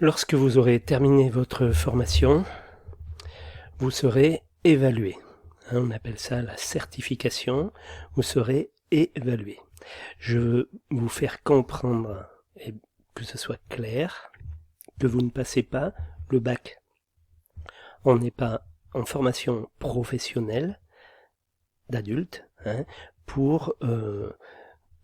Lorsque vous aurez terminé votre formation, vous serez évalué. On appelle ça la certification. Vous serez évalué. Je veux vous faire comprendre, et que ce soit clair, que vous ne passez pas le bac. On n'est pas en formation professionnelle d'adulte pour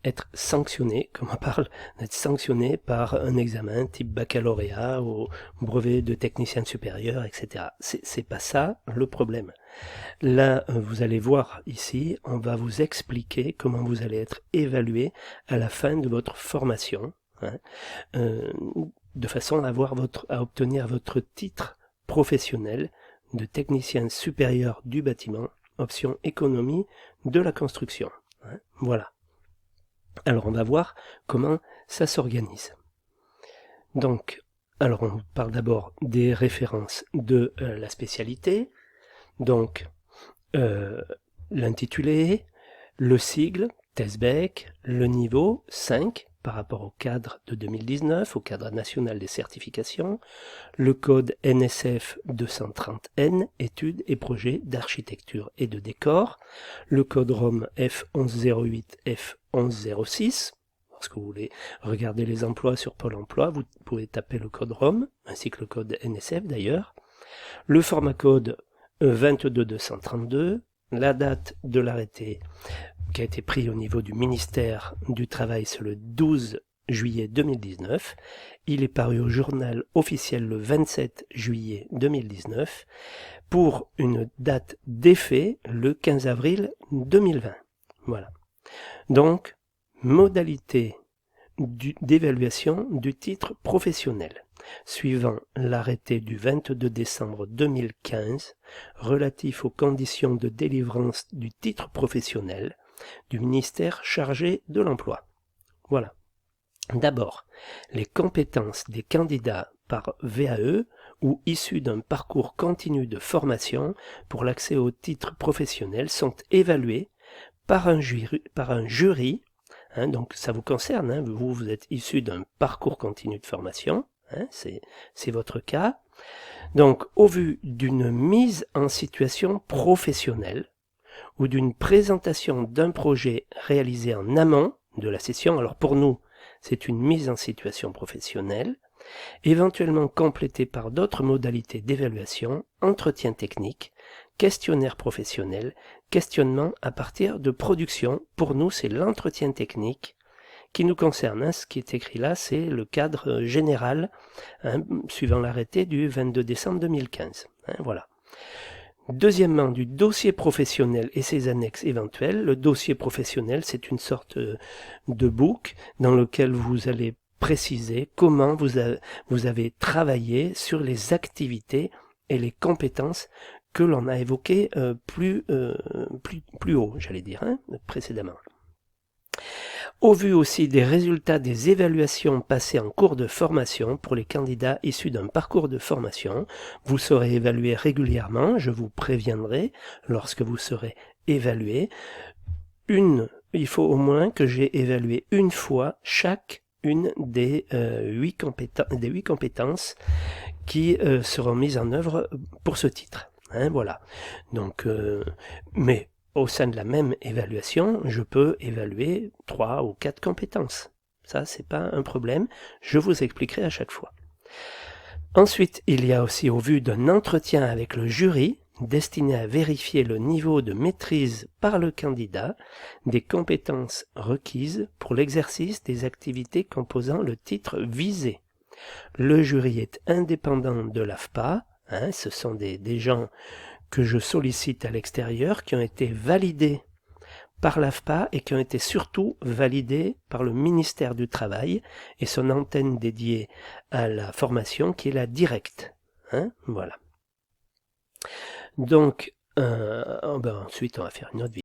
être sanctionné, comme on parle, d'être sanctionné par un examen type baccalauréat ou brevet de technicien supérieur, etc. C'est pas ça le problème. Là, vous allez voir ici, on va vous expliquer comment vous allez être évalué à la fin de votre formation, de façon à obtenir votre titre professionnel de technicien supérieur du bâtiment, option économie de la construction. Voilà. Alors on va voir comment ça s'organise. Donc, alors on parle d'abord des références de la spécialité, donc l'intitulé, le sigle, TESBEC, le niveau 5 par rapport au cadre de 2019, au cadre national des certifications, le code NSF 230N, études et projets d'architecture et de décor, le code ROM F1108, F1106. Lorsque vous voulez regarder les emplois sur Pôle emploi, vous pouvez taper le code ROM, ainsi que le code NSF d'ailleurs, le format code 22232, la date de l'arrêté qui a été pris au niveau du ministère du Travail, c'est le 12 juillet 2019. Il est paru au journal officiel le 27 juillet 2019 pour une date d'effet le 15 avril 2020. Voilà. Donc, modalité d'évaluation du titre professionnel. Suivant l'arrêté du 22 décembre 2015 relatif aux conditions de délivrance du titre professionnel du ministère chargé de l'emploi. Voilà. D'abord, les compétences des candidats par VAE ou issus d'un parcours continu de formation pour l'accès au titre professionnel sont évaluées par un jury. Donc ça vous concerne, vous êtes issu d'un parcours continu de formation, c'est votre cas. Donc au vu d'une mise en situation professionnelle ou d'une présentation d'un projet réalisé en amont de la session, alors pour nous c'est une mise en situation professionnelle, éventuellement complétée par d'autres modalités d'évaluation, entretien technique, questionnaire professionnel, questionnement à partir de production. Pour nous, c'est l'entretien technique qui nous concerne. Ce qui est écrit là, c'est le cadre général, suivant l'arrêté du 22 décembre 2015. Voilà. Deuxièmement, du dossier professionnel et ses annexes éventuelles. Le dossier professionnel, c'est une sorte de book dans lequel vous allez préciser comment vous avez travaillé sur les activités et les compétences que l'on a évoquées plus haut, j'allais dire, précédemment. Au vu aussi des résultats des évaluations passées en cours de formation pour les candidats issus d'un parcours de formation, vous serez évalué régulièrement, je vous préviendrai lorsque vous serez évalué. Il faut au moins que j'ai évalué une fois une des 8 compétences qui seront mises en œuvre pour ce titre. Voilà. Donc, mais au sein de la même évaluation, je peux évaluer 3 ou 4 compétences. Ça, c'est pas un problème. Je vous expliquerai à chaque fois. Ensuite, il y a aussi, au vu d'un entretien avec le jury, destiné à vérifier le niveau de maîtrise par le candidat des compétences requises pour l'exercice des activités composant le titre visé. Le jury est indépendant de l'AFPA, ce sont des gens que je sollicite à l'extérieur, qui ont été validés par l'AFPA et qui ont été surtout validés par le ministère du Travail et son antenne dédiée à la formation qui est la directe. Voilà. Donc, ensuite on va faire une autre vidéo.